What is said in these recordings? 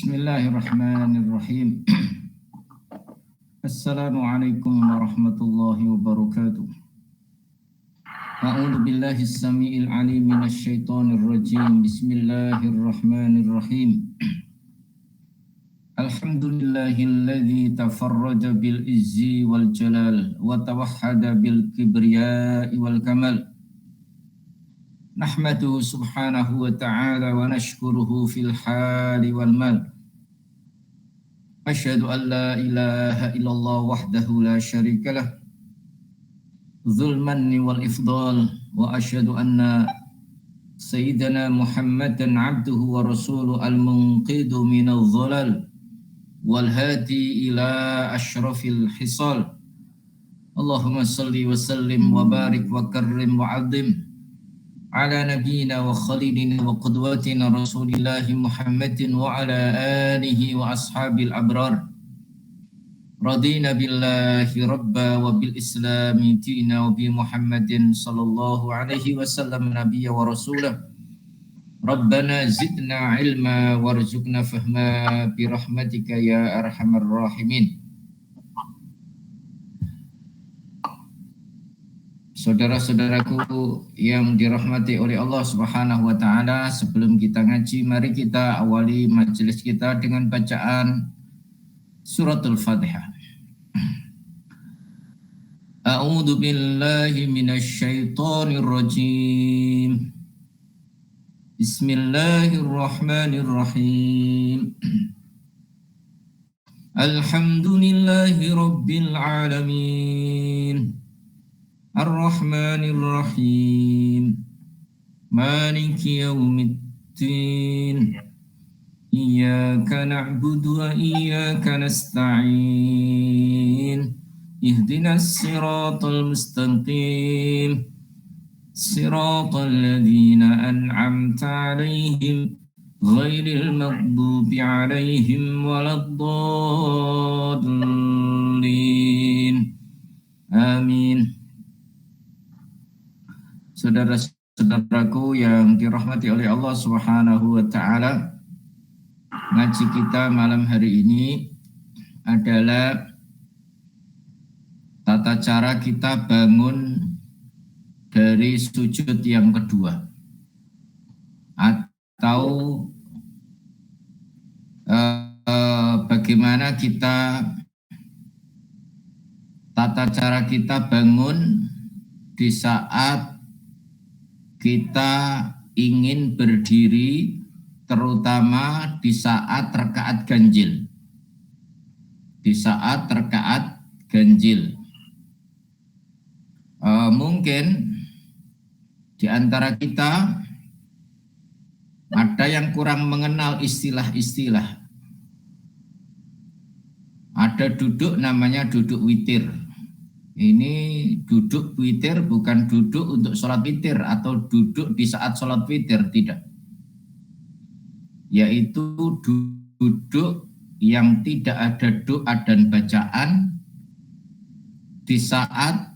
Bismillahirrahmanirrahim. Assalamualaikum warahmatullahi wabarakatuh. A'udzu billahi as-sami'il 'alim minasy syaithanir rajim. Bismillahirrahmanirrahim. Alhamdulillahilladzi tafarraja bil izzi wal jalal wa tawahhada bil kibriya'i wal kamal. Nahmaduhu subhanahu wa ta'ala wa nashkuruhu fil hali wal mal. Asyhadu an la ilaha illallah wahdahu la syarika lah dzul manni wal ifdal wa asyhadu anna sayyidana Muhammadan abduhu wa rasuluhu al-munqidu minadh dhalal wal hadi ila asyrafil hisal. Allahumma salli wa sallim wa barik wa karrim wa 'azzim ala nabiyyina wa khalilina wa qudwatina rasulillahi Muhammadin wa ala alihi wa ashabil abrar. Radina billahi rabba wa bil islami dina wa bi Muhammadin sallallahu alaihi wasallam nabiyya wa rasulah. Rabbana zidna ilma warzuqna fahma bi rahmatika ya arhamar rahimin. Saudara-saudaraku yang dirahmati oleh Allah Subhanahu wa taala, sebelum kita ngaji, mari kita awali majelis kita dengan bacaan suratul Fatihah. A'udzu billahi minasy syaithanir rajim. Bismillahirrahmanirrahim. Alhamdulillahi rabbil alamin. Ar-Rahmanir-Rahim. Maliki yaumiddin. Iyyaka na'budu wa iyyaka nasta'in. Ihdinas siratal mustaqim. Siratal ladzina an'amta 'alaihim ghairil maghdubi 'alaihim waladdallin. Amin. Saudara-saudaraku yang dirahmati oleh Allah Subhanahu wa taala, ngaji kita malam hari ini adalah tata cara kita bangun dari sujud yang kedua, atau bagaimana kita tata cara kita bangun di saat kita ingin berdiri, terutama di saat rakaat ganjil. Di saat rakaat ganjil. Mungkin di antara kita ada yang kurang mengenal istilah-istilah. Ada duduk namanya duduk witir. Ini duduk witir bukan duduk untuk sholat witir atau duduk di saat sholat witir, tidak. Yaitu duduk yang tidak ada doa dan bacaan di saat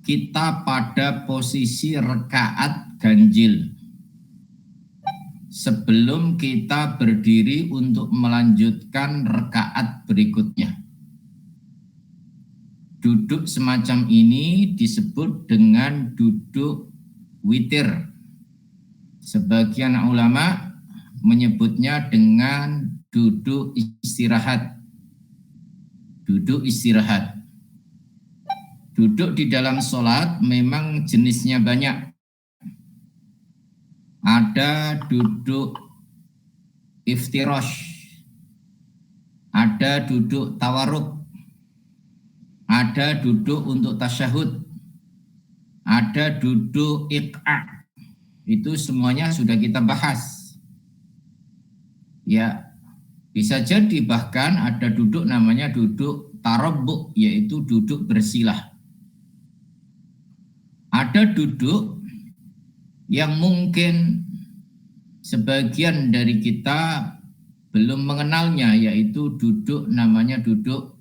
kita pada posisi rakaat ganjil. Sebelum kita berdiri untuk melanjutkan rakaat berikutnya. Duduk semacam ini disebut dengan duduk witir. Sebagian ulama menyebutnya dengan duduk istirahat. Duduk istirahat. Duduk di dalam sholat memang jenisnya banyak. Ada duduk iftirash, ada duduk tawarruk, ada duduk untuk tasyahud, ada duduk iq'a. Itu semuanya sudah kita bahas. Ya, bisa jadi bahkan ada duduk namanya duduk tarabbu, yaitu duduk bersilah. Ada duduk yang mungkin sebagian dari kita belum mengenalnya, yaitu duduk namanya duduk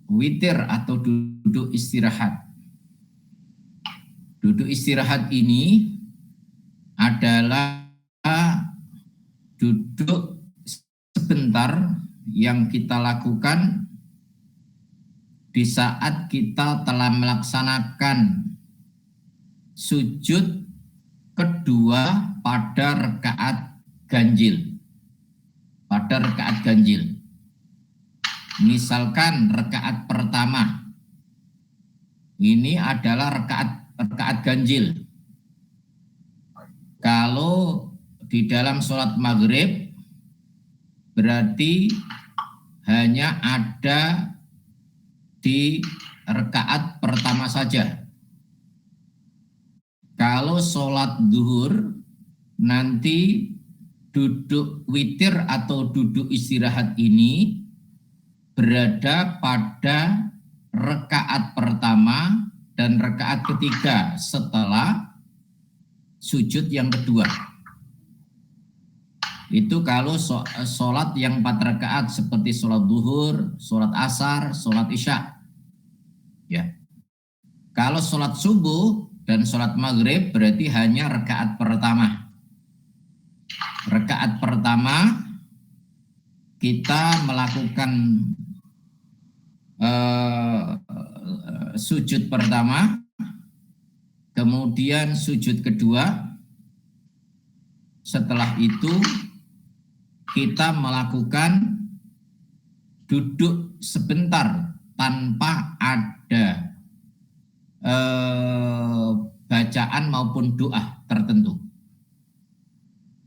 witir atau duduk istirahat. Duduk istirahat ini adalah duduk sebentar yang kita lakukan di saat kita telah melaksanakan sujud kedua pada rakaat ganjil. Pada rakaat ganjil. Misalkan rakaat pertama ini adalah rakaat ganjil. Kalau di dalam sholat maghrib berarti hanya ada di rakaat pertama saja. Kalau sholat zuhur nanti duduk witir atau duduk istirahat ini berada pada rakaat pertama dan rakaat ketiga setelah sujud yang kedua. Itu kalau sholat yang 4 rakaat seperti sholat zuhur, sholat asar, sholat isya. Ya. Kalau sholat subuh dan sholat maghrib berarti hanya rakaat pertama. Rakaat pertama kita melakukan sujud pertama, kemudian sujud kedua. Setelah itu kita melakukan duduk sebentar tanpa ada bacaan maupun doa tertentu.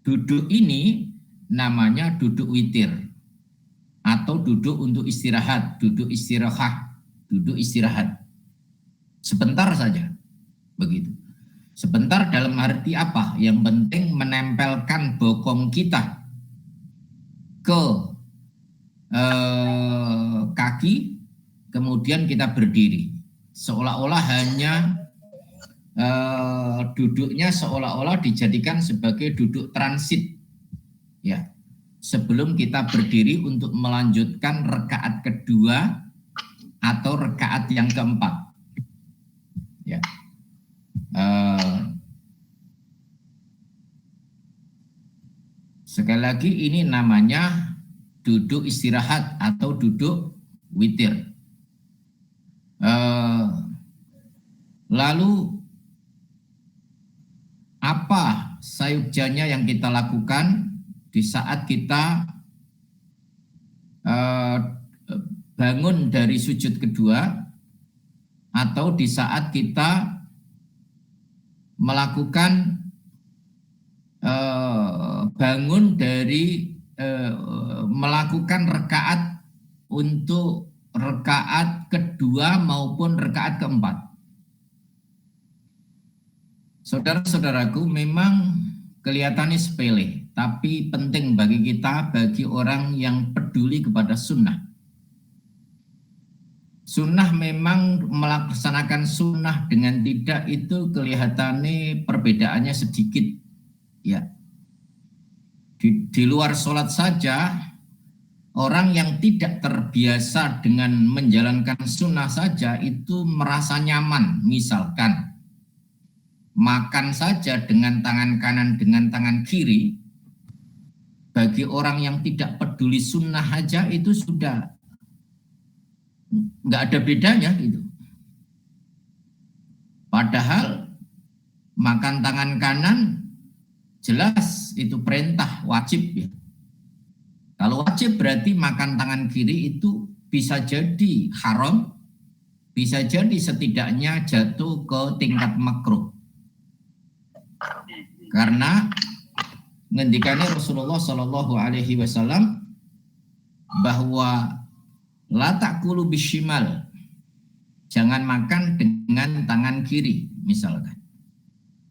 Duduk ini namanya duduk witir atau duduk untuk istirahat, duduk istirahat. Sebentar saja, begitu. Sebentar dalam arti apa? Yang penting menempelkan bokong kita ke kaki, kemudian kita berdiri. Seolah-olah hanya duduknya seolah-olah dijadikan sebagai duduk transit, ya. Sebelum kita berdiri untuk melanjutkan rakaat kedua atau rakaat yang keempat, ya. Sekali lagi ini namanya duduk istirahat atau duduk witir. Lalu apa sayukjanya yang kita lakukan di saat kita bangun dari sujud kedua atau di saat kita melakukan bangun dari melakukan rakaat untuk rakaat kedua maupun rakaat keempat. Saudara-saudaraku, memang kelihatannya sepele, tapi penting bagi kita, bagi orang yang peduli kepada sunnah. Sunnah memang melaksanakan sunnah dengan tidak itu kelihatannya perbedaannya sedikit, ya. Di luar sholat saja, orang yang tidak terbiasa dengan menjalankan sunnah saja itu merasa nyaman. Misalkan makan saja dengan tangan kanan dengan tangan kiri, bagi orang yang tidak peduli sunnah saja itu sudah nggak ada bedanya itu. Padahal makan tangan kanan jelas itu perintah wajib, ya. Kalau wajib berarti makan tangan kiri itu bisa jadi haram, bisa jadi setidaknya jatuh ke tingkat makruh. Karena ngendikannya Rasulullah Shallallahu Alaihi Wasallam bahwa la ta'kulu bishimal, jangan makan dengan tangan kiri misalkan.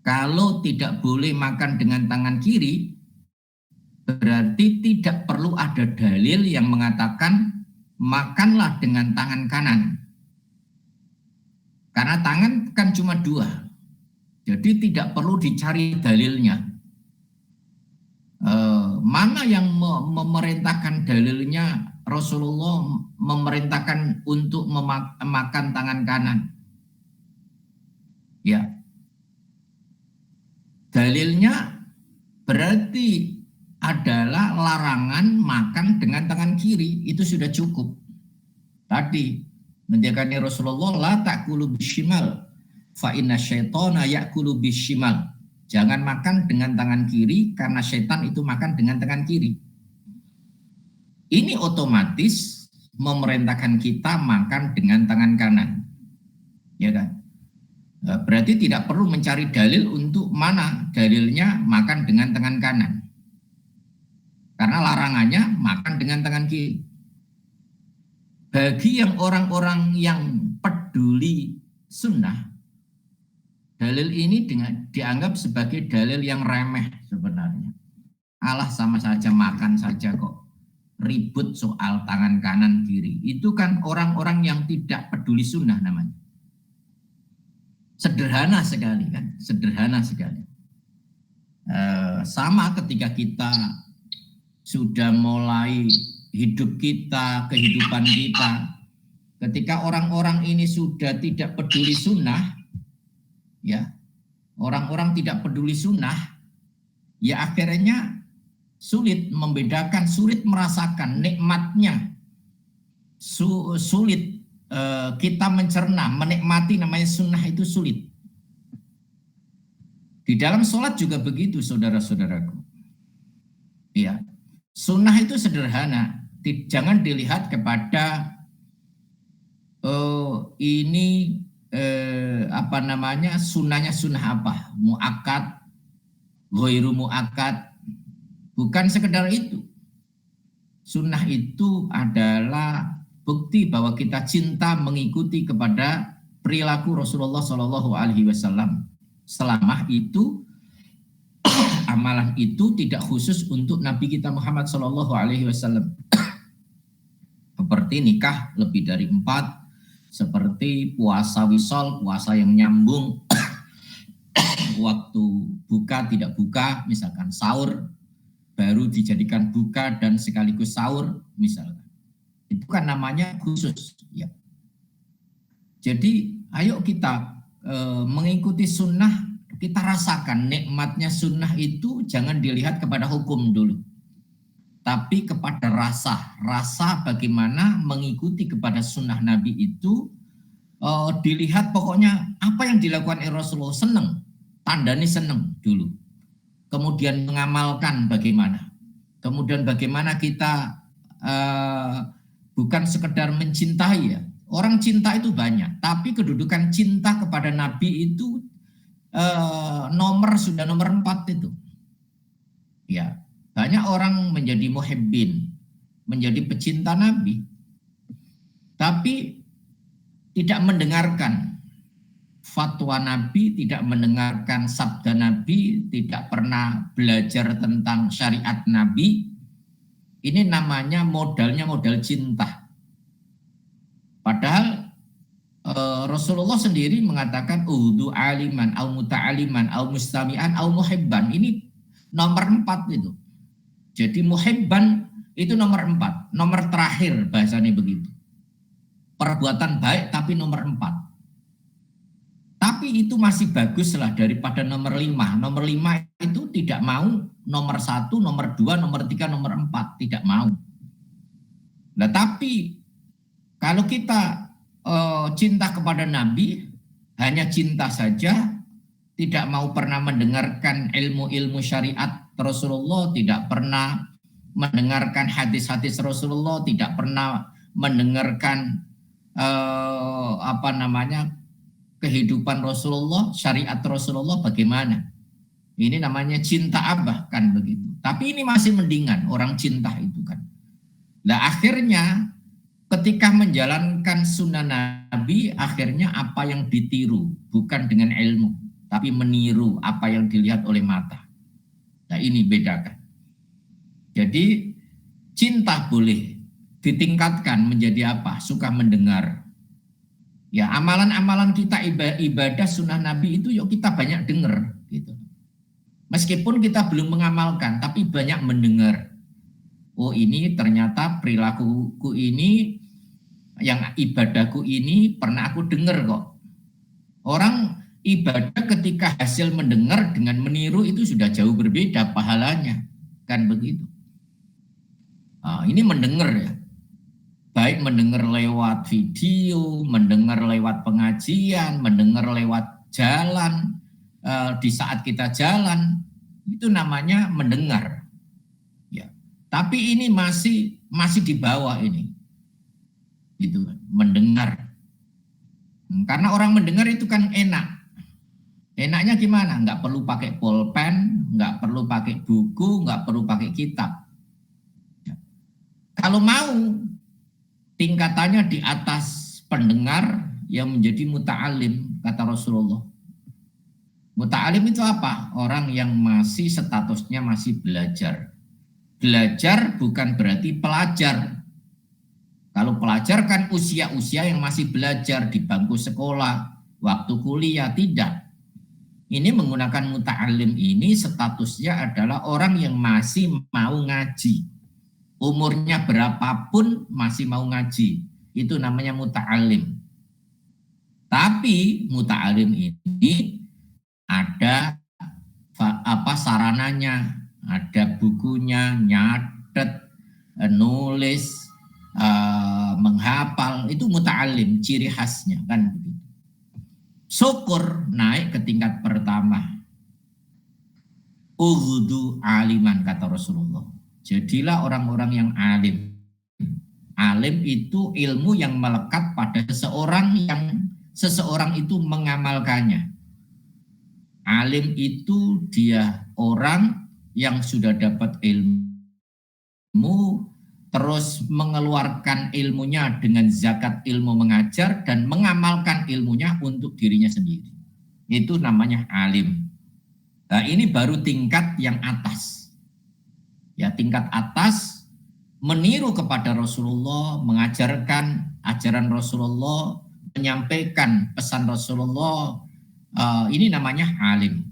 Kalau tidak boleh makan dengan tangan kiri, berarti tidak perlu ada dalil yang mengatakan makanlah dengan tangan kanan. Karena tangan kan cuma dua. Jadi tidak perlu dicari dalilnya. Mana yang memerintahkan dalilnya? Rasulullah memerintahkan untuk memakan tangan kanan. Ya. Dalilnya berarti adalah larangan makan dengan tangan kiri, itu sudah cukup. Tadi menjaga Rasulullah la ta'kulu bishimal fa inna syaitana ya'kulu bishimal. Jangan makan dengan tangan kiri karena setan itu makan dengan tangan kiri. Ini otomatis memerintahkan kita makan dengan tangan kanan. Ya kan? Berarti tidak perlu mencari dalil untuk mana dalilnya makan dengan tangan kanan. Karena larangannya makan dengan tangan kiri. Bagi yang orang-orang yang peduli sunnah, dalil ini dianggap sebagai dalil yang remeh sebenarnya. Alah sama saja makan saja kok. Ribut soal tangan kanan kiri. Itu kan orang-orang yang tidak peduli sunnah namanya. Sederhana sekali kan, sederhana sekali. Sama ketika kita sudah mulai hidup kita, kehidupan kita, ketika orang-orang ini sudah tidak peduli sunnah, ya, orang-orang tidak peduli sunnah, ya akhirnya sulit membedakan, sulit merasakan nikmatnya, sulit kita mencerna, menikmati namanya sunnah itu sulit. Di dalam sholat juga begitu, saudara-saudaraku. Ya, sunnah itu sederhana, jangan dilihat kepada ini apa namanya sunnahnya sunnah apa, muakkad, ghairu muakkad, bukan sekedar itu. Sunnah itu adalah bukti bahwa kita cinta mengikuti kepada perilaku Rasulullah Shallallahu Alaihi Wasallam. Selama itu amalan itu tidak khusus untuk Nabi kita Muhammad Shallallahu Alaihi Wasallam. Seperti nikah lebih dari 4, seperti puasa wisol, puasa yang nyambung, waktu buka tidak buka, misalkan sahur baru dijadikan buka dan sekaligus sahur, misalkan. Itu kan namanya khusus, ya. Jadi ayo kita mengikuti sunnah, kita rasakan nikmatnya sunnah itu jangan dilihat kepada hukum dulu, tapi kepada rasa bagaimana mengikuti kepada sunnah Nabi itu dilihat pokoknya apa yang dilakukan Rasulullah seneng, tandanya seneng dulu, kemudian mengamalkan bagaimana, kemudian bagaimana kita bukan sekedar mencintai ya. Orang cinta itu banyak, tapi kedudukan cinta kepada Nabi itu sudah nomor 4 itu. Ya, banyak orang menjadi muhibbin, menjadi pecinta Nabi, tapi tidak mendengarkan fatwa Nabi, tidak mendengarkan sabda Nabi, tidak pernah belajar tentang syariat Nabi. Ini namanya modalnya modal cinta. Padahal Rasulullah sendiri mengatakan udu aliman au muta'aliman au mustami'an au muhibban. Ini nomor 4 itu. Jadi muhibban itu nomor 4, nomor terakhir bahasanya begitu. Perbuatan baik tapi nomor 4. Tapi itu masih bagus lah daripada nomor 5. Nomor 5 itu tidak mau, nomor 1, nomor 2, nomor 3, nomor 4 tidak mau. Nah, tapi kalau kita cinta kepada Nabi, hanya cinta saja, tidak mau pernah mendengarkan ilmu-ilmu syariat Rasulullah, tidak pernah mendengarkan hadis-hadis Rasulullah, tidak pernah mendengarkan kehidupan Rasulullah, syariat Rasulullah bagaimana. Ini namanya cinta abah kan begitu. Tapi ini masih mendingan orang cinta itu kan. Nah akhirnya ketika menjalankan sunnah Nabi, akhirnya apa yang ditiru bukan dengan ilmu, tapi meniru apa yang dilihat oleh mata. Nah ini bedakan. Jadi cinta boleh ditingkatkan menjadi apa? Suka mendengar. Ya amalan-amalan kita ibadah sunnah Nabi itu yuk kita banyak dengar gitu. Meskipun kita belum mengamalkan, tapi banyak mendengar. Oh ini ternyata perilakuku ini, yang ibadahku ini pernah aku dengar kok. Orang ibadah ketika hasil mendengar dengan meniru itu sudah jauh berbeda pahalanya. kan begitu. Ini mendengar ya, baik mendengar lewat video, mendengar lewat pengajian, mendengar lewat jalan, di saat kita jalan, itu namanya mendengar. Ya. Tapi ini masih di bawah ini, gitu, mendengar. Karena orang mendengar itu kan enak. Enaknya gimana? Nggak perlu pakai pulpen, nggak perlu pakai buku, nggak perlu pakai kitab. Ya. Kalau mau tingkatannya di atas pendengar yang menjadi muta'alim, kata Rasulullah. Muta'alim itu apa? Orang yang masih statusnya masih belajar. Belajar bukan berarti pelajar. Kalau pelajar kan usia-usia yang masih belajar di bangku sekolah, waktu kuliah, tidak. Ini menggunakan muta'alim ini statusnya adalah orang yang masih mau ngaji. Umurnya berapapun masih mau ngaji. Itu namanya muta'alim. Tapi muta'alim ini ada sarananya, ada bukunya, nyatet, nulis, menghafal, itu muta'alim, ciri khasnya kan begitu. Syukur naik ke tingkat pertama. Ughdu aliman, kata Rasulullah. Jadilah orang-orang yang alim. Alim itu ilmu yang melekat pada seseorang yang seseorang itu mengamalkannya. Alim itu dia orang yang sudah dapat ilmu, terus mengeluarkan ilmunya dengan zakat ilmu mengajar dan mengamalkan ilmunya untuk dirinya sendiri. Itu namanya alim. Nah, ini baru tingkat yang atas. Ya, tingkat atas meniru kepada Rasulullah, mengajarkan ajaran Rasulullah, menyampaikan pesan Rasulullah. Ini namanya alim.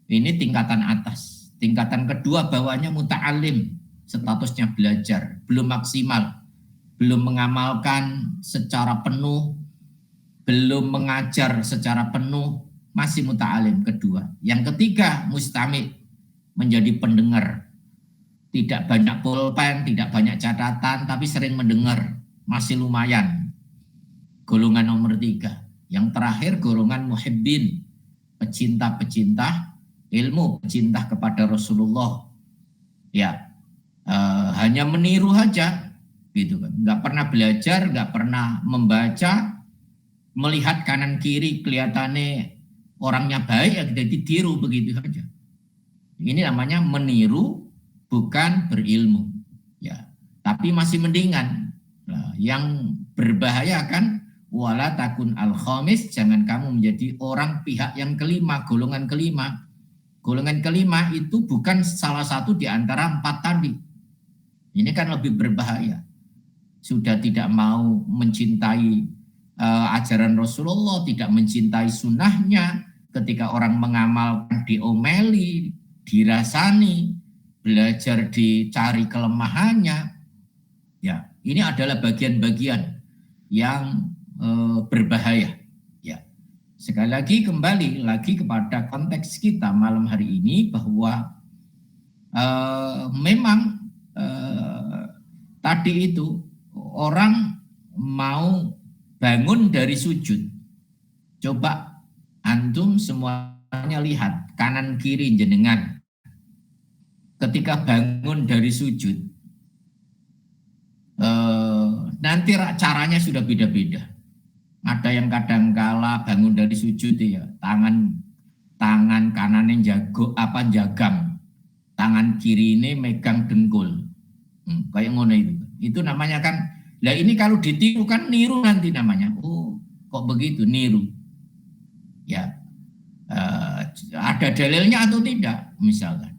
Ini tingkatan atas. Tingkatan kedua bawahnya muta'alim. Statusnya belajar, belum maksimal, belum mengamalkan secara penuh, belum mengajar secara penuh, masih muta'alim kedua. Yang ketiga, mustami', menjadi pendengar. Tidak banyak pulpen, tidak banyak catatan, tapi sering mendengar, masih lumayan. Golongan nomor 3. Yang terakhir, golongan muhibbin, pecinta-pecinta ilmu, pecinta kepada Rasulullah. Ya, hanya meniru aja, gitu kan. Nggak pernah belajar, nggak pernah membaca, melihat kanan kiri kelihatannya orangnya baik, ya jadi tiru begitu saja. Ini namanya meniru, bukan berilmu. Ya, tapi masih mendingan. Nah, yang berbahaya kan, wala takun al-khamis, jangan kamu menjadi orang pihak yang kelima, golongan kelima. Golongan kelima itu bukan salah satu di antara 4 tadi. Ini kan lebih berbahaya. Sudah tidak mau mencintai ajaran Rasulullah, tidak mencintai sunnahnya. Ketika orang mengamalkan diomeli, dirasani, belajar dicari kelemahannya. Ya, ini adalah bagian-bagian yang berbahaya. Ya, sekali lagi kembali lagi kepada konteks kita malam hari ini bahwa memang tadi itu orang mau bangun dari sujud. Coba antum semuanya lihat kanan kiri jenengan. Ketika bangun dari sujud, nanti caranya sudah beda-beda. Ada yang kadang kala bangun dari sujud ya, tangan kanannya jagam, tangan kiri ini megang dengkul, kayak ngono itu. Itu namanya kan, lah ini kalau ditiru kan niru nanti namanya. Oh, kok begitu niru? Ya, ada dalilnya atau tidak? Misalkan,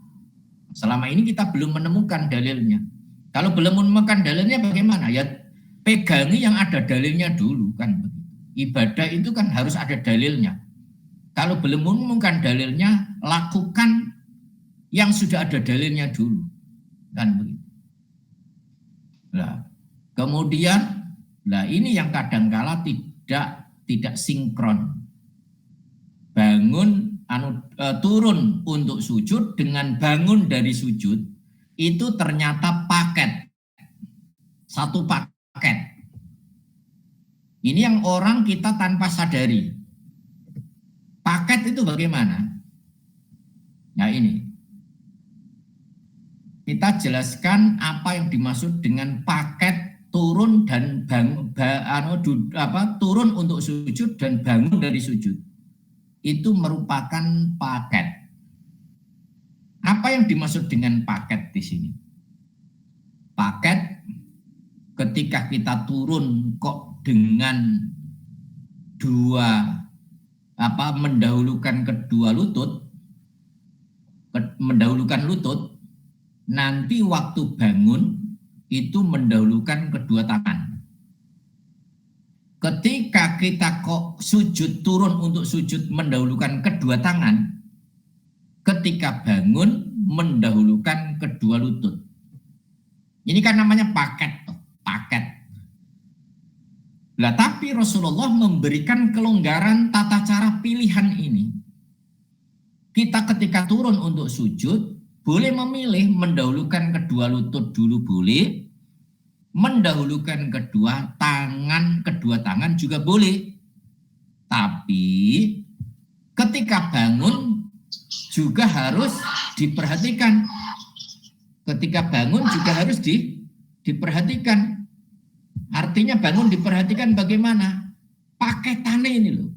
selama ini kita belum menemukan dalilnya. Kalau belum menemukan dalilnya bagaimana? Ya, pegangi yang ada dalilnya dulu kan. Ibadah itu kan harus ada dalilnya. Kalau belum menemukan dalilnya, lakukan yang sudah ada dalilnya dulu. Kan begitu. Nah, kemudian, ini yang kadangkala tidak sinkron. Bangun, turun untuk sujud dengan bangun dari sujud, itu ternyata paket. Satu paket. Ini yang orang kita tanpa sadari. Paket itu bagaimana? Nah ini. Kita jelaskan apa yang dimaksud dengan paket turun dan turun untuk sujud dan bangun dari sujud. Itu merupakan paket. Apa yang dimaksud dengan paket di sini? Paket ketika kita turun kok dengan mendahulukan kedua lutut, nanti waktu bangun itu mendahulukan kedua tangan. Ketika kita kok sujud turun untuk sujud mendahulukan kedua tangan, ketika bangun mendahulukan kedua lutut. Ini kan namanya paket. Nah, tapi Rasulullah memberikan kelonggaran tata cara pilihan ini. Kita ketika turun untuk sujud, boleh memilih mendahulukan kedua lutut dulu boleh, mendahulukan kedua tangan juga boleh. Tapi ketika bangun juga harus diperhatikan. Diperhatikan. Artinya bangun diperhatikan bagaimana? Paketannya ini loh.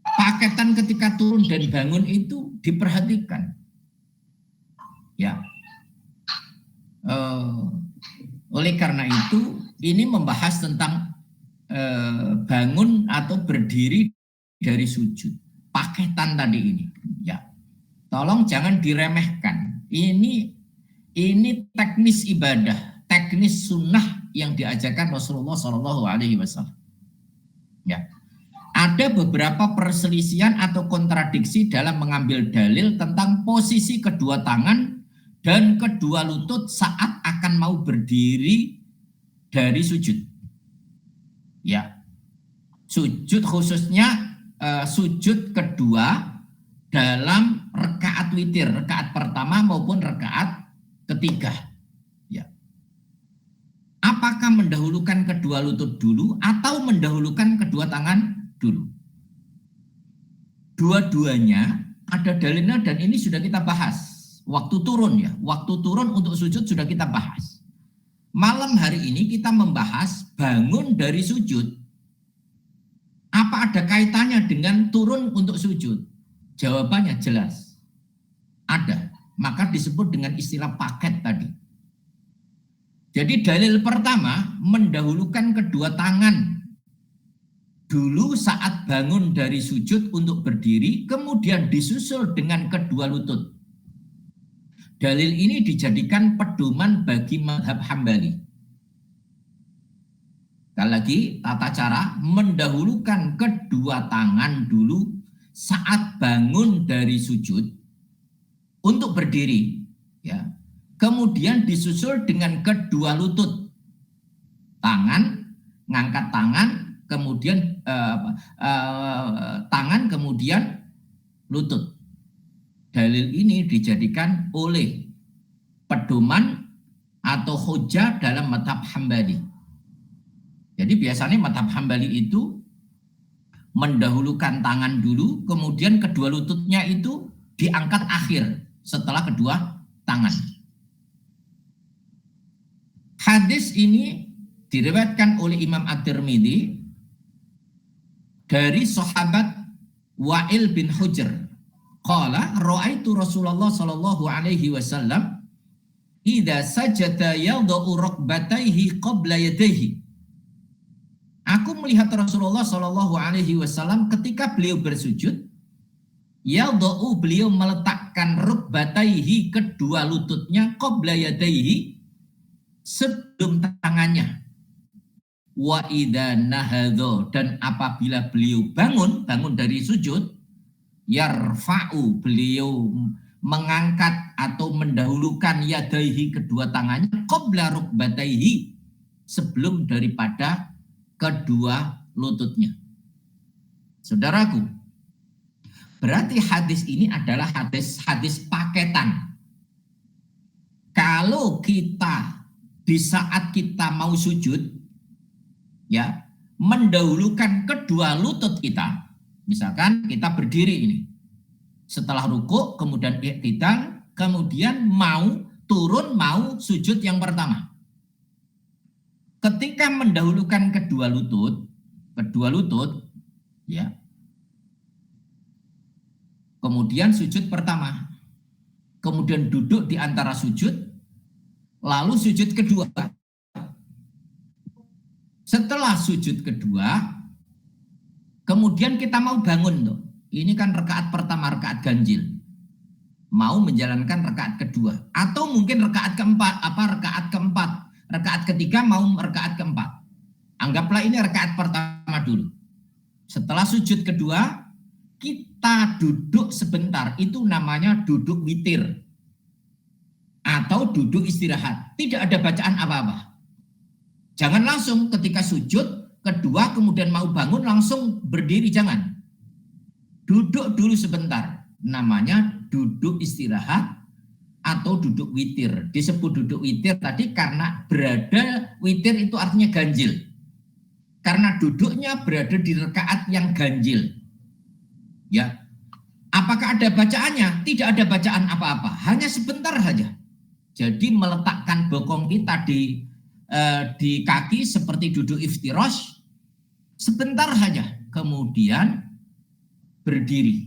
Paketan ketika turun dan bangun itu diperhatikan. Ya. Oleh karena itu ini membahas tentang bangun atau berdiri dari sujud. Paketan tadi ini. Ya. Tolong jangan diremehkan. Ini teknis ibadah, teknis sunnah yang diajarkan Rasulullah SAW. Ya. Ada beberapa perselisihan atau kontradiksi dalam mengambil dalil tentang posisi kedua tangan dan kedua lutut saat akan mau berdiri dari sujud. Ya. Sujud khususnya sujud kedua dalam rakaat witir, rakaat pertama maupun rakaat ketiga. Ya. Apakah mendahulukan kedua lutut dulu atau mendahulukan kedua tangan dulu? Dua-duanya ada dalilnya dan ini sudah kita bahas. Waktu turun ya, waktu turun untuk sujud sudah kita bahas. Malam hari ini kita membahas bangun dari sujud. Apa ada kaitannya dengan turun untuk sujud? Jawabannya jelas. Ada. Maka disebut dengan istilah paket tadi. Jadi dalil pertama mendahulukan kedua tangan dulu saat bangun dari sujud untuk berdiri, kemudian disusul dengan kedua lutut. Dalil ini dijadikan pedoman bagi mazhab Hambali. Sekali lagi, tata cara mendahulukan kedua tangan dulu saat bangun dari sujud untuk berdiri, ya. Kemudian disusul dengan kedua lutut. Ngangkat tangan, kemudian tangan, kemudian lutut. Dalil ini dijadikan oleh pedoman atau hujah dalam mazhab Hambali. Jadi biasanya mazhab Hambali itu mendahulukan tangan dulu, kemudian kedua lututnya itu diangkat akhir setelah kedua tangan. Hadis ini diriwayatkan oleh Imam At-Tirmidzi dari sahabat Wa'il bin Hujr. Qala ra'aitu Rasulullah sallallahu alaihi wasallam idza sajada yadau rukbatayhi qabla yadayhi. Aku melihat Rasulullah sallallahu alaihi wasallam ketika beliau bersujud, yadau, beliau meletakkan rukbatayhi, kedua lututnya, qabla yadayhi, sebelum tangannya. Wa idza nahadha, dan apabila beliau bangun dari sujud, yarfa'u, beliau mengangkat atau mendahulukan yadaihi, kedua tangannya, qabla rukbataihi, sebelum daripada kedua lututnya. Saudaraku, berarti hadis ini adalah hadis paketan. kalau kita di saat kita mau sujud, ya, mendahulukan kedua lutut kita, misalkan kita berdiri ini, setelah rukuk, kemudian i'tidal, kemudian mau turun, mau sujud yang pertama. Ketika mendahulukan kedua lutut, ya, kemudian sujud pertama, kemudian duduk di antara sujud, lalu sujud kedua. Setelah sujud kedua, kemudian kita mau bangun tuh. Ini kan rakaat pertama, rakaat ganjil. Mau menjalankan rakaat kedua, atau mungkin rakaat keempat, rakaat ketiga mau rakaat keempat. Anggaplah ini rakaat pertama dulu. Setelah sujud kedua, kita duduk sebentar, itu namanya duduk witir atau duduk istirahat. Tidak ada bacaan apa-apa. Jangan langsung ketika sujud kedua kemudian mau bangun langsung berdiri, jangan. Duduk dulu sebentar, namanya duduk istirahat atau duduk witir. Disebut duduk witir tadi karena berada, witir itu artinya ganjil. Karena duduknya berada di rakaat yang ganjil. Ya, apakah ada bacaannya? Tidak ada bacaan apa-apa, hanya sebentar saja. Jadi meletakkan bokong kita di kaki seperti duduk iftirosh, sebentar saja, kemudian berdiri.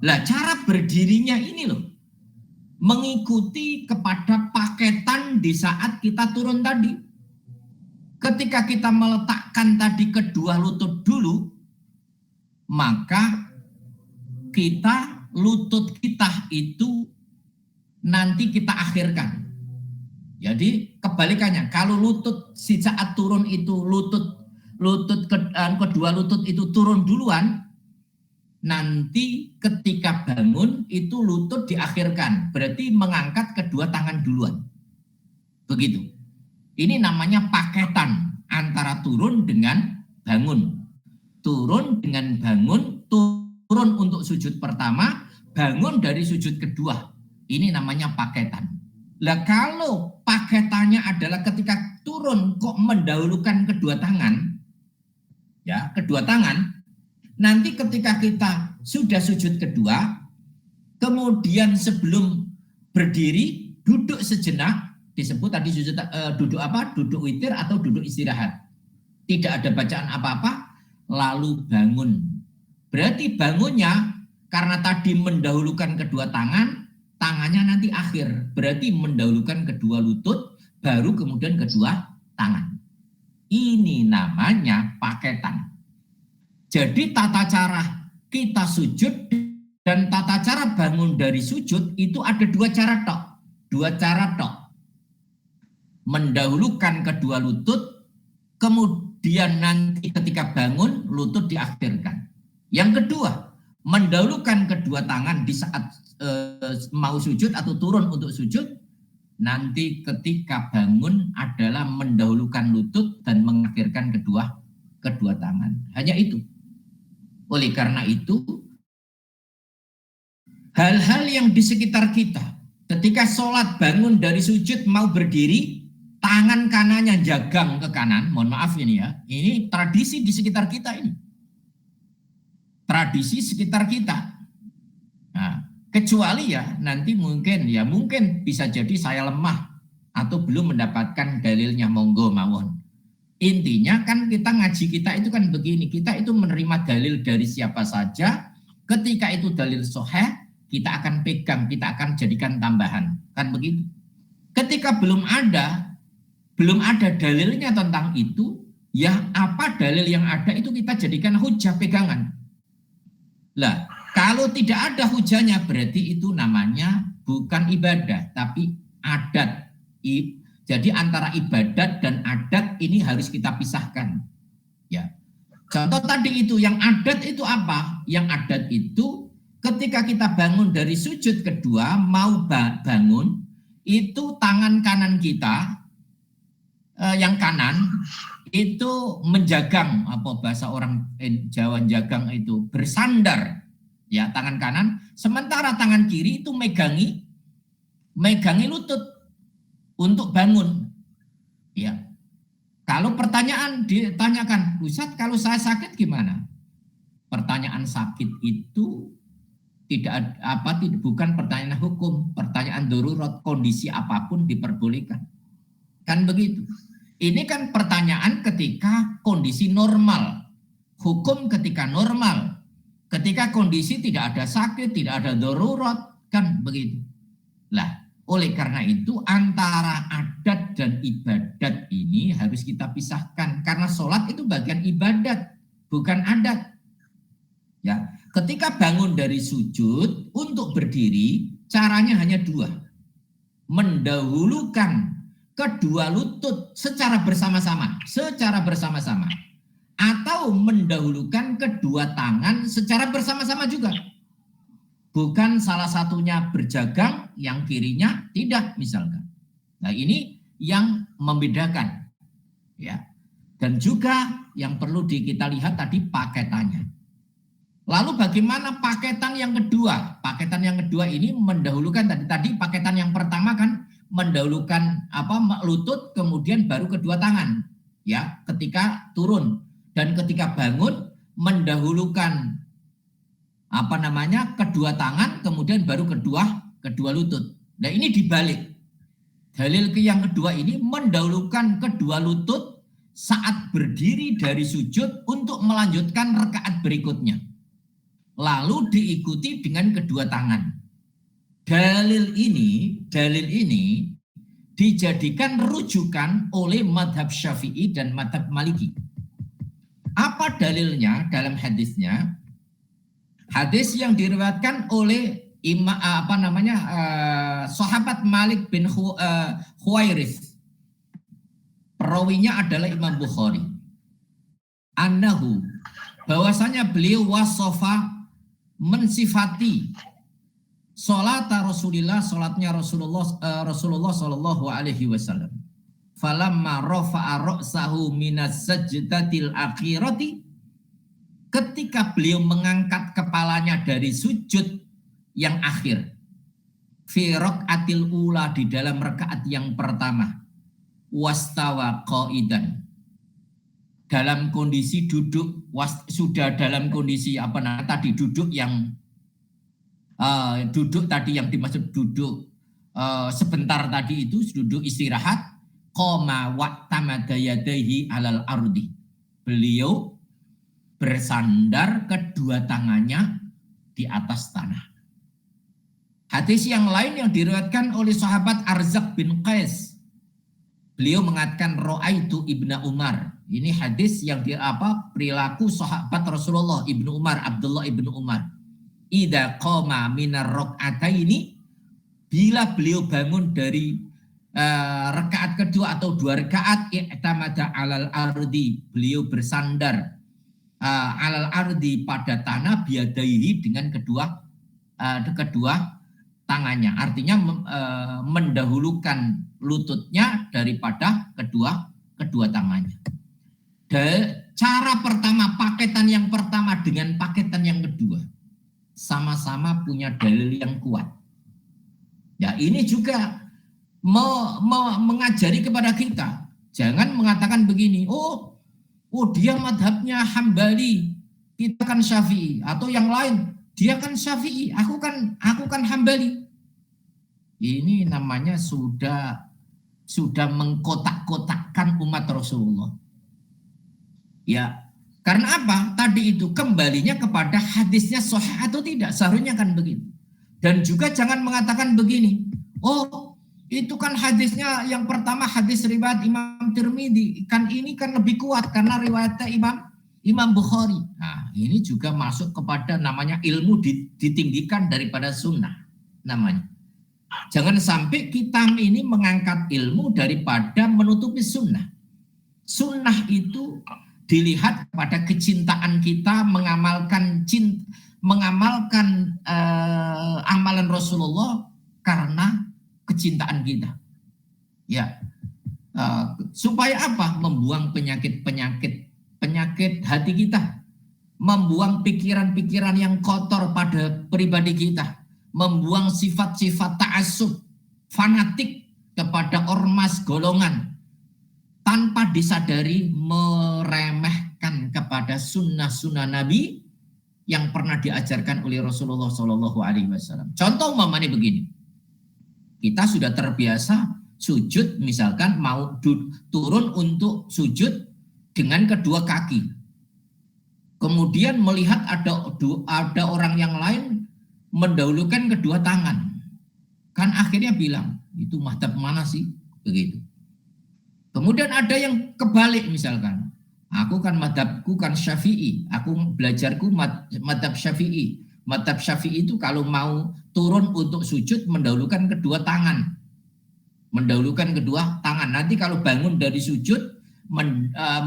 Lah cara berdirinya ini loh, mengikuti kepada paketan di saat kita turun tadi. Ketika kita meletakkan tadi kedua lutut dulu, maka lutut kita itu nanti kita akhirkan. Jadi kebalikannya, kalau lutut si saat turun itu kedua lutut itu turun duluan, nanti ketika bangun itu lutut diakhirkan, berarti mengangkat kedua tangan duluan. Begitu. Ini namanya paketan antara turun dengan bangun. Turun dengan bangun, turun untuk sujud pertama, bangun dari sujud kedua. Ini namanya paketan. Lah kalau paketannya adalah ketika turun kok mendahulukan kedua tangan, ya, kedua tangan, nanti ketika kita sudah sujud kedua, kemudian sebelum berdiri, duduk sejenak, disebut tadi sujud duduk apa? Duduk witir atau duduk istirahat. Tidak ada bacaan apa-apa, lalu bangun. Berarti bangunnya karena tadi mendahulukan kedua tangan, tangannya nanti akhir. Berarti mendahulukan kedua lutut, baru kemudian kedua tangan. Ini namanya paketan. Jadi tata cara kita sujud dan tata cara bangun dari sujud itu ada dua cara tok. Dua cara tok. Mendahulukan kedua lutut, kemudian nanti ketika bangun lutut diakhirkan. Yang kedua, mendahulukan kedua tangan di saat mau sujud atau turun untuk sujud, nanti ketika bangun adalah mendahulukan lutut dan mengakhirkan kedua tangan. Hanya itu. Oleh karena itu, hal-hal yang di sekitar kita, ketika sholat bangun dari sujud mau berdiri, tangan kanannya jagang ke kanan, mohon maaf ini ya, ini tradisi di sekitar kita ini. Tradisi sekitar kita. Nah, kecuali ya nanti mungkin bisa jadi saya lemah atau belum mendapatkan dalilnya, monggo mawon. Intinya kan kita ngaji kita itu kan begini, kita itu menerima dalil dari siapa saja, ketika itu dalil sahih, kita akan pegang, kita akan jadikan tambahan, kan begitu. Ketika belum ada dalilnya tentang itu, ya apa dalil yang ada itu kita jadikan hujah pegangan. Lah, kalau tidak ada hujahnya berarti itu namanya bukan ibadah, tapi adat. Jadi antara ibadat dan adat ini harus kita pisahkan. Ya. Contoh tadi itu, yang adat itu apa? Yang adat itu ketika kita bangun dari sujud kedua, mau bangun, itu tangan kanan kita, yang kanan itu menjagang, apa bahasa orang Jawa jagang itu bersandar, ya, tangan kanan, sementara tangan kiri itu megangi lutut. untuk bangun. Ya. Kalau pertanyaan ditanyakan, Ustaz kalau saya sakit gimana? Pertanyaan sakit itu bukan pertanyaan hukum, pertanyaan darurat, kondisi apapun diperbolehkan. Kan begitu. Ini kan pertanyaan ketika kondisi normal. Hukum ketika normal. Ketika kondisi tidak ada sakit, tidak ada darurat, kan begitu. Lah, oleh karena itu antara adat dan ibadat ini harus kita pisahkan. Karena sholat itu bagian ibadat, bukan adat. Ya, ketika bangun dari sujud untuk berdiri, caranya hanya dua. Mendahulukan kedua lutut secara bersama-sama. Atau mendahulukan kedua tangan secara bersama-sama juga. Bukan salah satunya berjagang, yang kirinya tidak misalkan. Nah ini yang membedakan. Ya. Dan juga yang perlu kita lihat tadi paketannya. Lalu bagaimana paketan yang kedua? Paketan yang kedua ini mendahulukan tadi paketan yang pertama kan mendahulukan lutut kemudian baru kedua tangan. Ya, ketika turun dan ketika bangun mendahulukan kedua tangan kemudian baru kedua lutut. Nah ini dibalik. Dalil yang kedua ini mendahulukan kedua lutut saat berdiri dari sujud untuk melanjutkan rakaat berikutnya. Lalu diikuti dengan kedua tangan. Dalil ini dijadikan rujukan oleh madhab Syafi'i dan madhab Maliki. Apa dalilnya dalam hadisnya? Hadis yang diriwayatkan oleh sahabat Malik bin Huwairis. Perawinya adalah Imam Bukhari. Annahu, bahwasanya beliau wasofa mensifati salatnya Rasulullah sallallahu alaihi wasallam. Falamma rafa'a ra'sahu minas sajdatil akhirati, ketika beliau mengangkat kepalanya dari sujud yang akhir, fi raqatil ula, di dalam rakaat yang pertama, wastawa qaidan, dalam kondisi duduk, sudah dalam kondisi duduk yang duduk tadi yang dimaksud duduk sebentar tadi itu duduk istirahat, qoma wa'tamada yadayhi alal ardi, beliau bersandar kedua tangannya di atas tanah. Hadis yang lain yang diriwayatkan oleh sahabat Arzaq bin Qais, beliau mengatakan ra'aitu Ibnu Umar. Ini hadis yang perilaku sahabat Rasulullah Ibnu Umar, Abdullah Ibnu Umar. Idza qama minar rak'ataini, bila beliau bangun dari rakaat kedua atau dua rakaat, i'tamada alal ardi, beliau bersandar alal ardi pada tanah, biadaihi, dengan kedua tangannya. Artinya mendahulukan lututnya daripada kedua tangannya. Cara pertama, paketan yang pertama dengan paketan yang kedua sama-sama punya dalil yang kuat. Ya, ini juga mengajari kepada kita, jangan mengatakan begini, oh dia madhabnya Hambali, kita kan Syafi'i, atau yang lain dia kan Syafi'i, aku kan Hambali. Ini namanya sudah mengkotak-kotakkan umat Rasulullah. Ya, karena apa? Tadi itu kembalinya kepada hadisnya sahih atau tidak, seharusnya kan begitu. Dan juga jangan mengatakan begini, oh itu kan hadisnya yang pertama hadis riwayat Imam Tirmidzi, kan ini kan lebih kuat karena riwayatnya Imam Bukhari. Nah, ini juga masuk kepada namanya ilmu ditinggikan daripada sunnah namanya. Jangan sampai kita ini mengangkat ilmu daripada menutupi sunnah. Sunnah itu dilihat pada kecintaan kita mengamalkan amalan Rasulullah karena kecintaan kita. Ya. Supaya apa? Membuang penyakit hati kita. Membuang pikiran-pikiran yang kotor pada pribadi kita. Membuang sifat-sifat ta'assub, fanatik kepada kepada ormas golongan tanpa disadari meremehkan kepada sunnah-sunnah Nabi yang pernah diajarkan oleh Rasulullah Shallallahu Alaihi Wasallam. Contoh umpamanya begini, kita sudah terbiasa sujud, misalkan mau turun untuk sujud dengan kedua kaki, kemudian melihat ada orang yang lain mendahulukan kedua tangan, kan akhirnya bilang itu mazhab mana sih begitu. Kemudian ada yang kebalik, misalkan aku kan mazhabku kan Syafi'i, aku belajarku mazhab Syafi'i. Mazhab Syafi'i itu kalau mau turun untuk sujud mendahulukan kedua tangan. Mendahulukan kedua tangan. Nanti kalau bangun dari sujud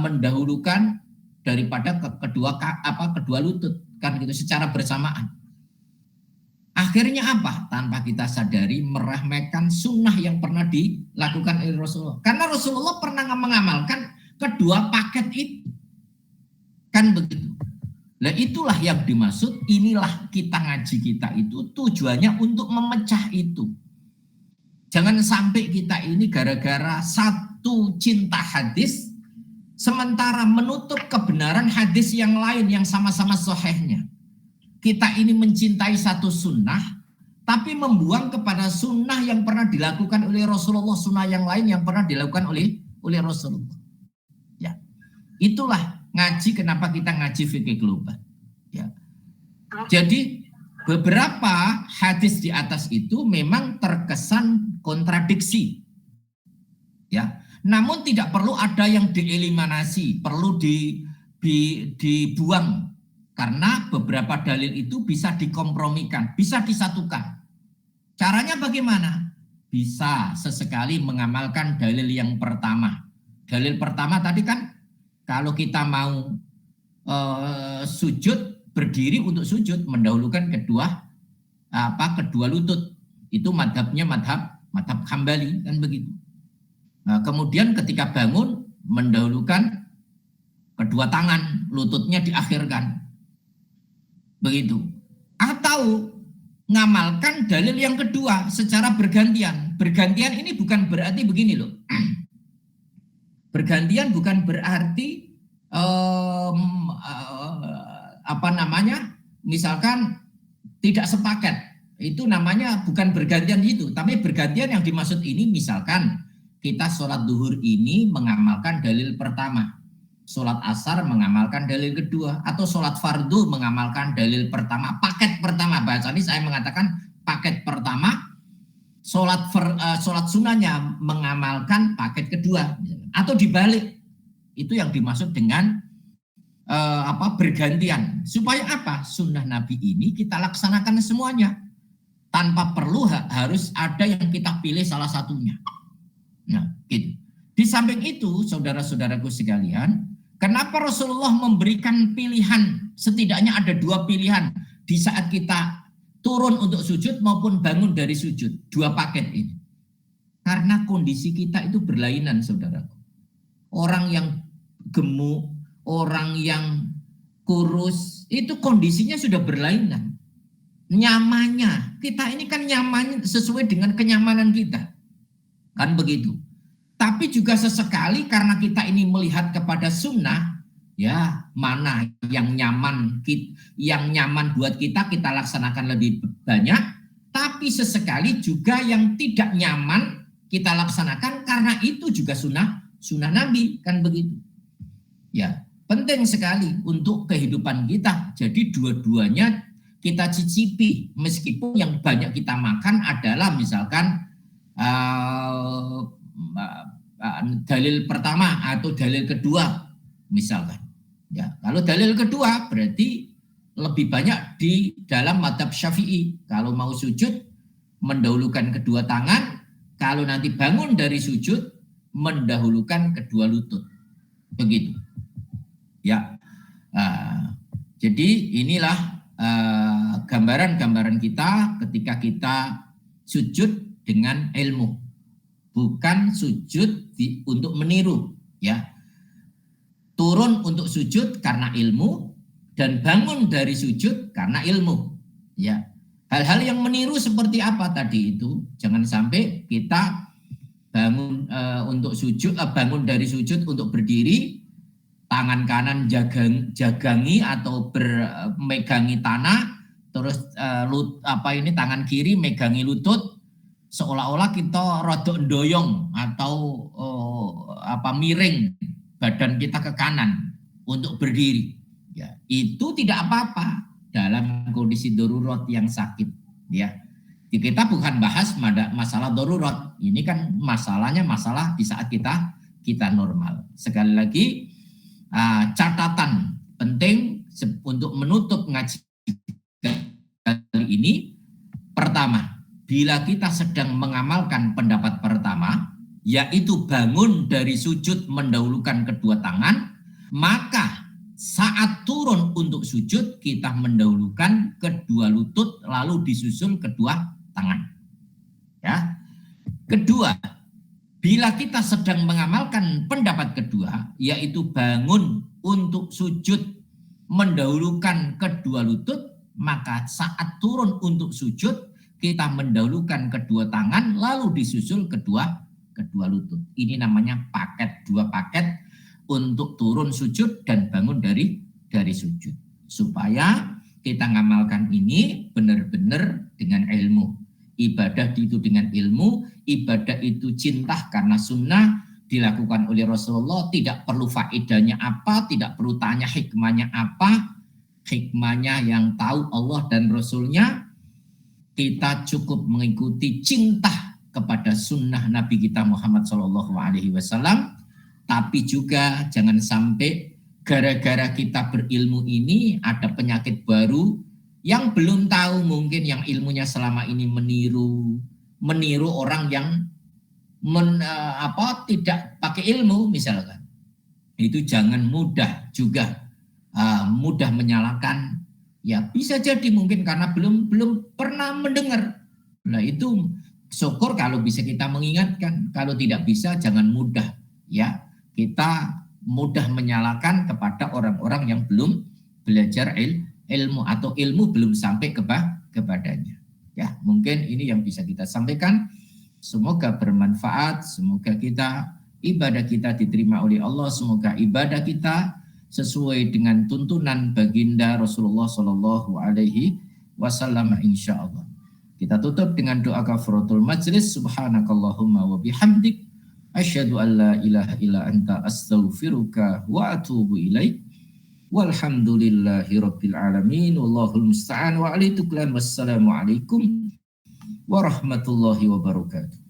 mendahulukan daripada kedua lutut, kan gitu secara bersamaan. Akhirnya apa? Tanpa kita sadari meremehkan sunnah yang pernah dilakukan oleh Rasulullah. Karena Rasulullah pernah mengamalkan kedua paket itu. Kan begitu. Nah itulah yang dimaksud, inilah kita ngaji kita itu tujuannya untuk memecah itu. Jangan sampai kita ini gara-gara satu cinta hadis, sementara menutup kebenaran hadis yang lain yang sama-sama sahihnya. Kita ini mencintai satu sunnah, tapi membuang kepada sunnah yang pernah dilakukan oleh Rasulullah, sunnah yang lain yang pernah dilakukan oleh Rasulullah. Ya, itulah ngaji, kenapa kita ngaji fikih global. Ya, jadi beberapa hadis di atas itu memang terkesan kontradiksi. Ya, namun tidak perlu ada yang dieliminasi, perlu dibuang. Karena beberapa dalil itu bisa dikompromikan, bisa disatukan. Caranya bagaimana? Bisa sesekali mengamalkan dalil yang pertama. Dalil pertama tadi kan, kalau kita mau sujud, berdiri untuk sujud, mendahulukan kedua lutut. Itu madhabnya madhab Hambali, kan begitu. Nah, kemudian ketika bangun, mendahulukan kedua tangan, lututnya diakhirkan. Begitu. Atau ngamalkan dalil yang kedua secara bergantian. Bergantian ini bukan berarti begini loh. Bergantian bukan berarti misalkan tidak sepaket. Itu namanya bukan bergantian itu, tapi bergantian yang dimaksud ini misalkan kita sholat duhur ini mengamalkan dalil pertama. Sholat asar mengamalkan dalil kedua, atau sholat fardu mengamalkan dalil pertama, paket pertama. Bahasa ini saya mengatakan paket pertama, sholat sunnahnya mengamalkan paket kedua, atau dibalik. Itu yang dimaksud dengan bergantian. Supaya apa? Sunnah Nabi ini kita laksanakan semuanya, tanpa perlu harus ada yang kita pilih salah satunya. Nah, gitu. Di samping itu, saudara-saudaraku sekalian, kenapa Rasulullah memberikan pilihan, setidaknya ada dua pilihan di saat kita turun untuk sujud maupun bangun dari sujud, dua paket ini. Karena kondisi kita itu berlainan, saudaraku. Orang yang gemuk, orang yang kurus, itu kondisinya sudah berlainan. Nyamannya, kita ini kan nyaman sesuai dengan kenyamanan kita. Kan begitu. Tapi juga sesekali karena kita ini melihat kepada sunnah, ya mana yang nyaman buat kita laksanakan lebih banyak. Tapi sesekali juga yang tidak nyaman kita laksanakan karena itu juga sunnah Nabi, kan begitu. Ya, penting sekali untuk kehidupan kita. Jadi dua-duanya kita cicipi, meskipun yang banyak kita makan adalah misalkan dalil pertama atau dalil kedua misalkan. Ya, kalau dalil kedua berarti lebih banyak di dalam mazhab Syafi'i. Kalau mau sujud mendahulukan kedua tangan, kalau nanti bangun dari sujud mendahulukan kedua lutut. Begitu. Ya. Jadi inilah gambaran-gambaran kita ketika kita sujud dengan ilmu. Bukan sujud untuk meniru, ya. Turun untuk sujud karena ilmu dan bangun dari sujud karena ilmu, ya. Hal-hal yang meniru seperti apa tadi itu, jangan sampai kita bangun untuk sujud, bangun dari sujud untuk berdiri, tangan kanan jagangi atau megangi tanah, terus tangan kiri megangi lutut, seolah-olah kita rodok doyong atau miring badan kita ke kanan untuk berdiri. Ya, itu tidak apa-apa dalam kondisi darurat yang sakit. Ya, kita bukan bahas masalah darurat. Ini kan masalahnya masalah di saat kita normal. Sekali lagi, catatan penting untuk menutup ngaji kali ini. Pertama, bila kita sedang mengamalkan pendapat pertama, yaitu bangun dari sujud mendahulukan kedua tangan, maka saat turun untuk sujud kita mendahulukan kedua lutut lalu disusul kedua tangan. Ya. Kedua, bila kita sedang mengamalkan pendapat kedua, yaitu bangun untuk sujud mendahulukan kedua lutut, maka saat turun untuk sujud kita mendahulukan kedua tangan lalu disusul kedua lutut. Ini namanya dua paket untuk turun sujud dan bangun dari sujud. Supaya kita ngamalkan ini benar-benar dengan ilmu. Ibadah itu dengan ilmu, ibadah itu cinta karena sunnah dilakukan oleh Rasulullah, tidak perlu faedahnya apa, tidak perlu tanya hikmahnya apa, hikmahnya yang tahu Allah dan Rasulnya. Kita cukup mengikuti cinta kepada sunnah Nabi kita Muhammad SAW. Tapi juga jangan sampai gara-gara kita berilmu ini ada penyakit baru yang belum tahu, mungkin yang ilmunya selama ini meniru orang yang tidak pakai ilmu misalkan. Itu jangan mudah menyalahkan. Ya bisa jadi mungkin karena belum pernah mendengar. Nah itu syukur kalau bisa kita mengingatkan. Kalau tidak bisa jangan mudah ya. Kita mudah menyalahkan kepada orang-orang yang belum belajar ilmu atau ilmu belum sampai kepadanya. Ya, mungkin ini yang bisa kita sampaikan. Semoga bermanfaat, semoga ibadah kita diterima oleh Allah, semoga ibadah kita sesuai dengan tuntunan baginda Rasulullah Shallallahu Alaihi Wasallam insyaallah. Kita tutup dengan doa kafaratul majlis. Subhanakallahumma wa bihamdik, asyhadu an la ilaha illa anta astaghfiruka wa atubu ilaik. Walhamdulillahi rabbil alamin. Wallahul musta'an wa alaihi tuklan. Wassalamualaikum warahmatullahi wabarakatuh.